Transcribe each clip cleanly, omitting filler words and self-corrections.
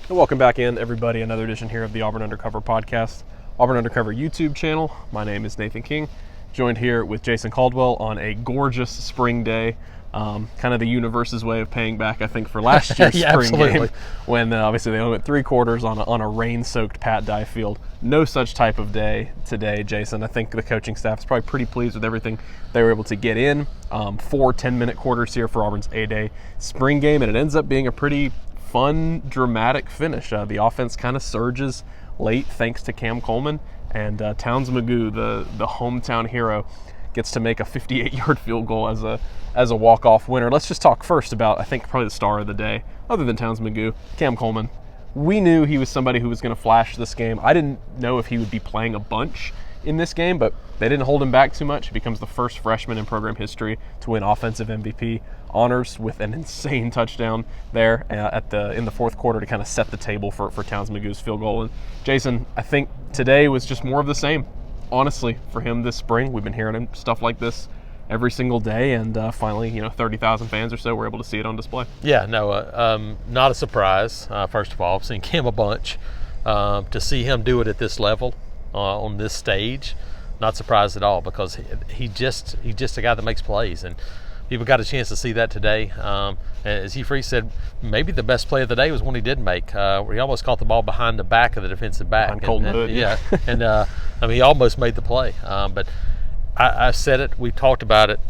And welcome back in, everybody. Another edition here of the Auburn Undercover podcast, Auburn Undercover YouTube channel. My name is Nathan King, joined here with Jason Caldwell on a gorgeous spring day. Kind of the universe's way of paying back, I think, for last year's yeah, spring absolutely. game when obviously they only went 3 quarters on a rain-soaked Pat Dye field. No such type of day today, Jason. I think the coaching staff is probably pretty pleased with everything they were able to get in. 4 10-minute quarters here for Auburn's A-Day spring game, and it ends up being a pretty fun, dramatic finish. The offense kind of surges late thanks to Cam Coleman, and Towns Magoo, the hometown hero, gets to make a 58-yard field goal as a walk-off winner. Let's just talk first about, I think, probably the star of the day, other than Towns Magoo, Cam Coleman. We knew he was somebody who was going to flash this game. I didn't know if he would be playing a bunch in this game, but they didn't hold him back too much. He becomes the first freshman in program history to win offensive MVP honors with an insane touchdown there in the fourth quarter to kind of set the table for Towns Magoo's field goal. And Jason, I think today was just more of the same, honestly, for him this spring. We've been hearing him stuff like this every single day, and finally, 30,000 fans or so were able to see it on display. Yeah, no, not a surprise. First of all, I've seen Cam a bunch. To see him do it at this level on this stage, not surprised at all, because he's just a guy that makes plays, and people got a chance to see that today. As Hugh said, maybe the best play of the day was one he did make, where he almost caught the ball behind the back of the defensive back. Behind Colton Hood. Yeah, and he almost made the play. But I said it, we talked about it,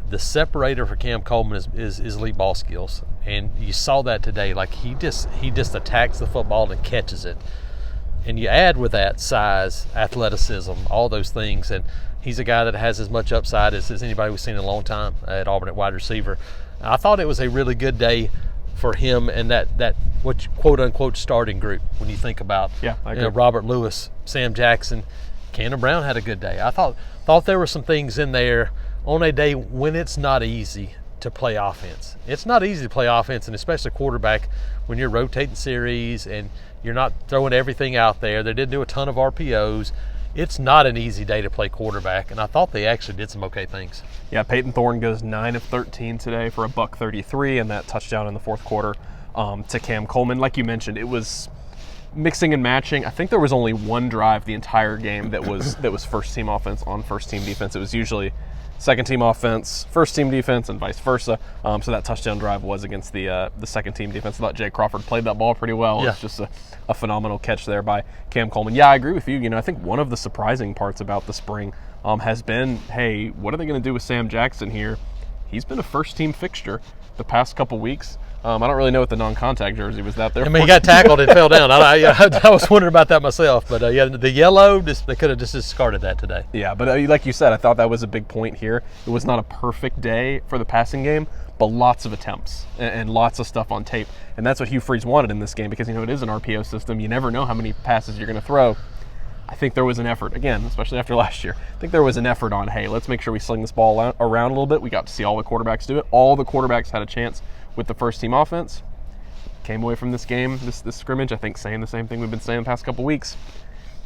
the separator for Cam Coleman is elite ball skills. And you saw that today. Like, he just attacks the football and catches it. And you add with that size, athleticism, all those things, and he's a guy that has as much upside as anybody we've seen in a long time at Auburn at wide receiver. I thought it was a really good day for him and that what quote unquote starting group. When you think about Robert Lewis, Sam Jackson, Cannon Brown had a good day. I thought there were some things in there on a day when it's not easy to play offense. It's not easy to play offense, and especially quarterback, when you're rotating series and you're not throwing everything out there. They did do a ton of RPOs. It's not an easy day to play quarterback, and I thought they actually did some okay things. Yeah, Peyton Thorne goes 9 of 13 today for a $133 and that touchdown in the fourth quarter to Cam Coleman. Like you mentioned, it was mixing and matching. I think there was only one drive the entire game that was first team offense on first team defense. It was usually second team offense, first team defense, and vice versa. So that touchdown drive was against the second team defense. I thought Jay Crawford played that ball pretty well. Yeah. It's just a phenomenal catch there by Cam Coleman. Yeah, I agree with you. I think one of the surprising parts about the spring has been, hey, what are they going to do with Sam Jackson here? He's been a first team fixture the past couple weeks. I don't really know what the non-contact jersey was that there. I mean, he got tackled and fell down. I was wondering about that myself, but the yellow, they could have just discarded that today. Yeah, but like you said, I thought that was a big point here. It was not a perfect day for the passing game, but lots of attempts and lots of stuff on tape, and that's what Hugh Freeze wanted in this game, because it is an RPO system. You never know how many passes you're going to throw. I think there was an effort, again, especially after last year. I think there was an effort on, hey, let's make sure we sling this ball around a little bit. We got to see all the quarterbacks do it. All the quarterbacks had a chance with the first team offense. Came away from this game, this scrimmage, I think, saying the same thing we've been saying the past couple weeks.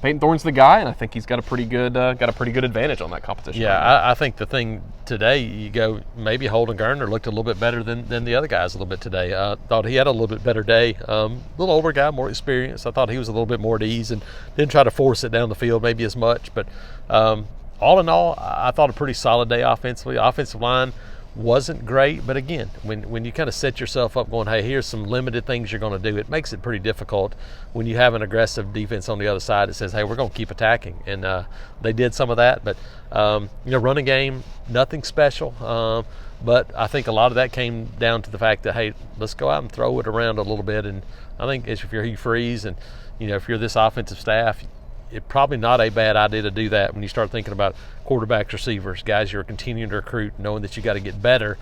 Peyton Thorne's the guy, and I think he's got a pretty good advantage on that competition. Yeah, right I think the thing today, you go, maybe Holden Gardner looked a little bit better than the other guys a little bit today. Thought he had a little bit better day. A little older guy, more experienced. I thought he was a little bit more at ease and didn't try to force it down the field maybe as much. But all in all, I thought a pretty solid day offensively. Offensive line wasn't great, but again, when you kind of set yourself up going, hey, here's some limited things you're going to do, it makes it pretty difficult when you have an aggressive defense on the other side that says, hey, we're going to keep attacking. And they did some of that, but running game, nothing special. But I think a lot of that came down to the fact that, hey, let's go out and throw it around a little bit. And I think if you're Hugh Freeze and if you're this offensive staff, it's probably not a bad idea to do that when you start thinking about quarterbacks, receivers, guys you're continuing to recruit, knowing that you got to get better.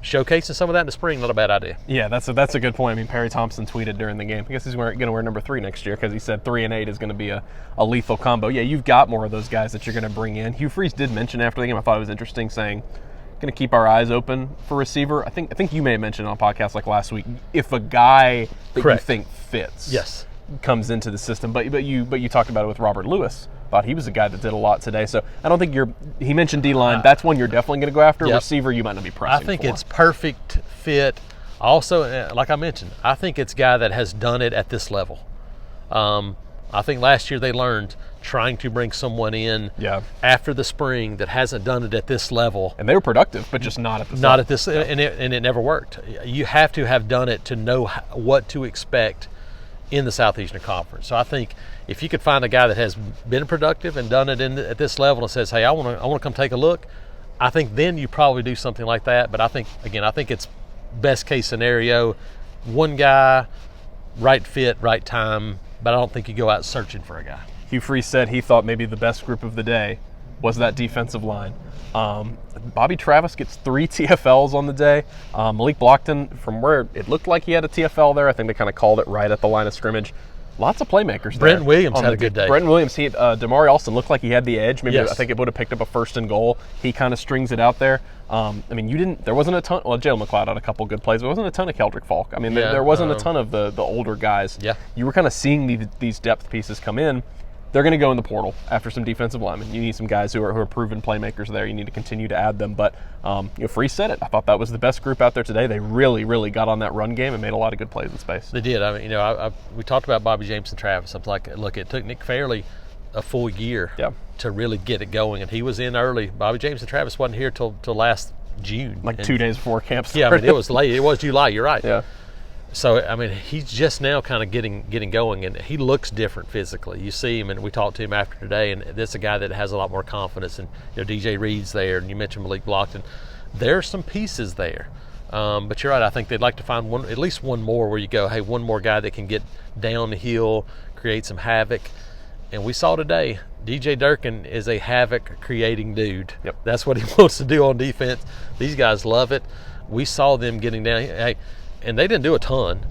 Showcasing some of that in the spring, not a bad idea. Yeah, that's a good point. I mean, Perry Thompson tweeted during the game, I guess he's going to wear number 3 next year, because he said 3 and 8 is going to be a lethal combo. Yeah, you've got more of those guys that you're going to bring in. Hugh Freeze did mention after the game, I thought it was interesting, saying, going to keep our eyes open for receiver. I think you may have mentioned on a podcast like last week, if a guy that Correct. you think fits. Yes. Comes into the system, but you talked about it with Robert Lewis. Thought he was a guy that did a lot today. So I don't think he mentioned D-line. That's one you're definitely going to go after. Yep. Receiver, you might not be pressing I think for. it's perfect fit Also, like I mentioned, I think it's a guy that has done it at this level. I think last year they learned trying to bring someone in after the spring that hasn't done it at this level. And they were productive, but just not at this Not level. at this, and it never worked. You have to have done it to know what to expect in the Southeastern Conference. So I think if you could find a guy that has been productive and done it at this level and says, hey, I want to come take a look, I think then you probably do something like that. But I think it's best case scenario, one guy, right fit, right time, but I don't think you go out searching for a guy. Hugh Freeze said he thought maybe the best group of the day was that defensive line. Bobby Travis gets 3 TFLs on the day. Malik Blockton, from where it looked like he had a TFL there, I think they kind of called it right at the line of scrimmage. Lots of playmakers there. Brenton Williams had a good day. Brenton Williams, Damari Alston looked like he had the edge. Maybe Yes. I think it would have picked up a 1st and goal. He kind of strings it out there. There wasn't a ton. Well, Jalen McLeod had a couple good plays. There wasn't a ton of Keldrick Falk. There wasn't a ton of the older guys. Yeah. You were kind of seeing these depth pieces come in. They're going to go in the portal after some defensive linemen. You need some guys who are proven playmakers there. You need to continue to add them. But Freeze said it. I thought that was the best group out there today. They really, really got on that run game and made a lot of good plays in space. They did. We talked about Bobby James and Travis. I'm like, look, it took Nick Fairley a full year to really get it going, and he was in early. Bobby James and Travis wasn't here till last June, like 2 days before camp started. Yeah, it was late. It was July. You're right. Yeah. So he's just now kind of getting going, and he looks different physically. You see him, and we talked to him after today, and this is a guy that has a lot more confidence. And DJ Reed's there, and you mentioned Malik Blockton. There are some pieces there, but you're right. I think they'd like to find at least one more where you go, hey, one more guy that can get down the hill, create some havoc. And we saw today, DJ Durkin is a havoc-creating dude. Yep. That's what he wants to do on defense. These guys love it. We saw them getting down. Hey, and they didn't do a ton,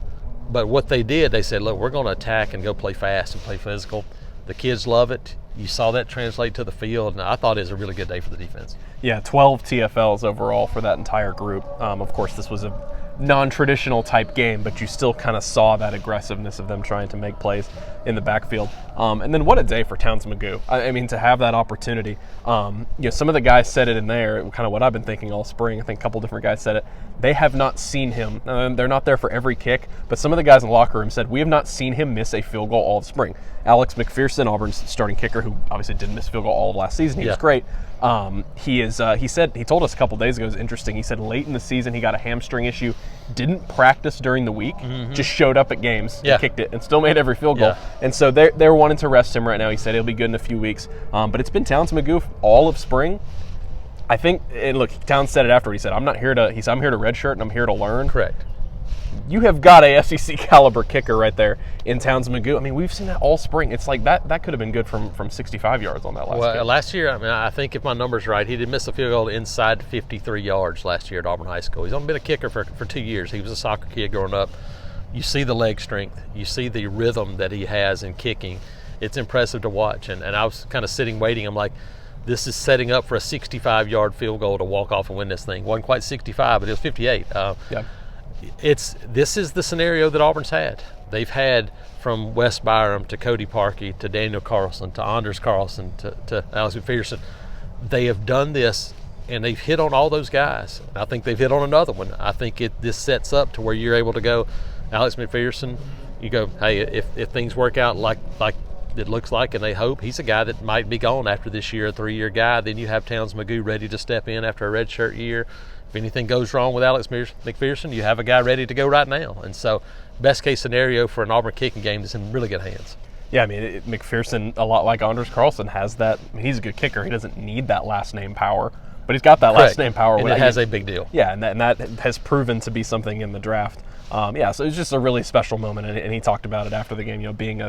but what they did, they said, look, we're going to attack and go play fast and play physical. The kids love it. You saw that translate to the field, and I thought it was a really good day for the defense. Yeah, 12 TFLs overall for that entire group. Of course, this was a non-traditional type game, but you still kind of saw that aggressiveness of them trying to make plays in the backfield. And then what a day for Towns Magoo. To have that opportunity. Some of the guys said it in there, kind of what I've been thinking all spring. I think a couple different guys said it. They have not seen him. They're not there for every kick, but some of the guys in the locker room said, we have not seen him miss a field goal all of spring. Alex McPherson, Auburn's starting kicker, who obviously didn't miss a field goal all of last season. He was great. He told us a couple days ago, it was interesting. He said late in the season he got a hamstring issue, didn't practice during the week, just showed up at games and kicked it and still made every field goal. And so they're wanting to rest him right now. He said he'll be good in a few weeks. But it's been Towns Magoo all of spring. I think, and look, Towns said it after. He said, I'm here to redshirt and I'm here to learn. Correct. You have got a SEC caliber kicker right there in Towns Magoo. We've seen that all spring. It's like that could have been good from 65 yards on that last kick. Last year, I think if my number's right, he did miss a field goal inside 53 yards last year at Auburn High School. He's only been a kicker for 2 years. He was a soccer kid growing up. You see the leg strength. You see the rhythm that he has in kicking. It's impressive to watch. And I was kind of sitting waiting. I'm like, this is setting up for a 65-yard field goal to walk off and win this thing. Wasn't quite 65, but it was 58. This is the scenario that Auburn's had. They've had from Wes Byram to Cody Parkey to Daniel Carlson to Anders Carlson to Alex McPherson. They have done this, and they've hit on all those guys. I think they've hit on another one. I think this sets up to where you're able to go, Alex McPherson, you go, hey, if things work out like it looks like and they hope, he's a guy that might be gone after this year, a 3-year guy. Then you have Towns Magoo ready to step in after a redshirt year. If anything goes wrong with Alex McPherson, you have a guy ready to go right now. And so best case scenario for an Auburn kicking game is in really good hands. Yeah, McPherson, a lot like Anders Carlson, has that. He's a good kicker. He doesn't need that last name power, but he's got that last name power. And that has a big deal. Yeah, and that has proven to be something in the draft. So it was just a really special moment, and he talked about it after the game, being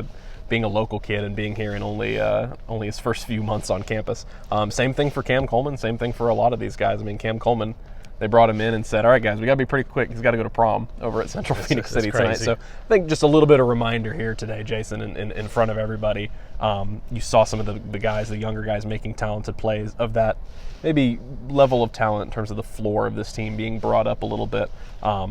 a local kid and being here in only his first few months on campus. Same thing for Cam Coleman, same thing for a lot of these guys. Cam Coleman, they brought him in and said, all right, guys, we got to be pretty quick. He's got to go to prom over at Central Phoenix City tonight. So I think just a little bit of reminder here today, Jason, in front of everybody. You saw some of the guys, the younger guys, making talented plays of that maybe level of talent in terms of the floor of this team being brought up a little bit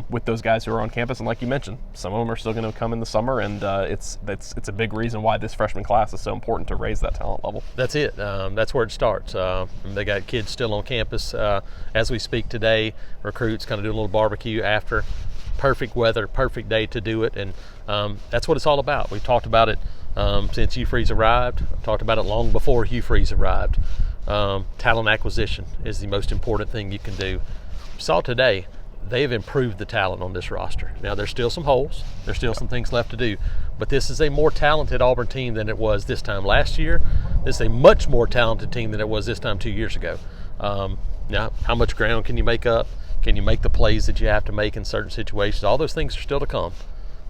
with those guys who are on campus. And like you mentioned, some of them are still going to come in the summer, and it's a big reason why this freshman class is so important to raise that talent level. That's it. That's where it starts. They got kids still on campus as we speak today. Recruits kind of doing a little barbecue after. perfect weather, perfect day to do it, and that's what it's all about. We've talked about it since Hugh Freeze arrived. I've talked about it long before Hugh Freeze arrived. Talent acquisition is the most important thing you can do. We saw today, they've improved the talent on this roster. Now, there's still some holes. There's still some things left to do. But this is a more talented Auburn team than it was this time last year. This is a much more talented team than it was this time 2 years ago. Now, how much ground can you make up? Can you make the plays that you have to make in certain situations? All those things are still to come.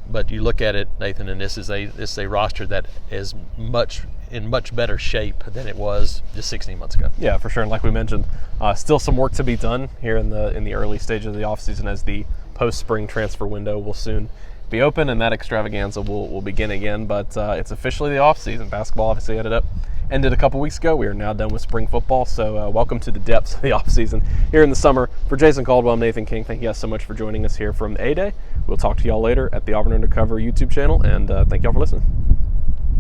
But you look at it, Nathan, and this is a roster that is in much better shape than it was just 16 months ago. Yeah, for sure. And like we mentioned, still some work to be done here in the early stages of the offseason, as the post-spring transfer window will soon be open and that extravaganza will begin again. But it's officially the offseason. Basketball obviously ended a couple weeks ago. We are now done with spring football, so welcome to the depths of the offseason here in the summer. For Jason Caldwell, I'm Nathan King. Thank you guys so much for joining us here from A-Day. We'll talk to y'all later at the Auburn Undercover YouTube channel, and thank y'all for listening.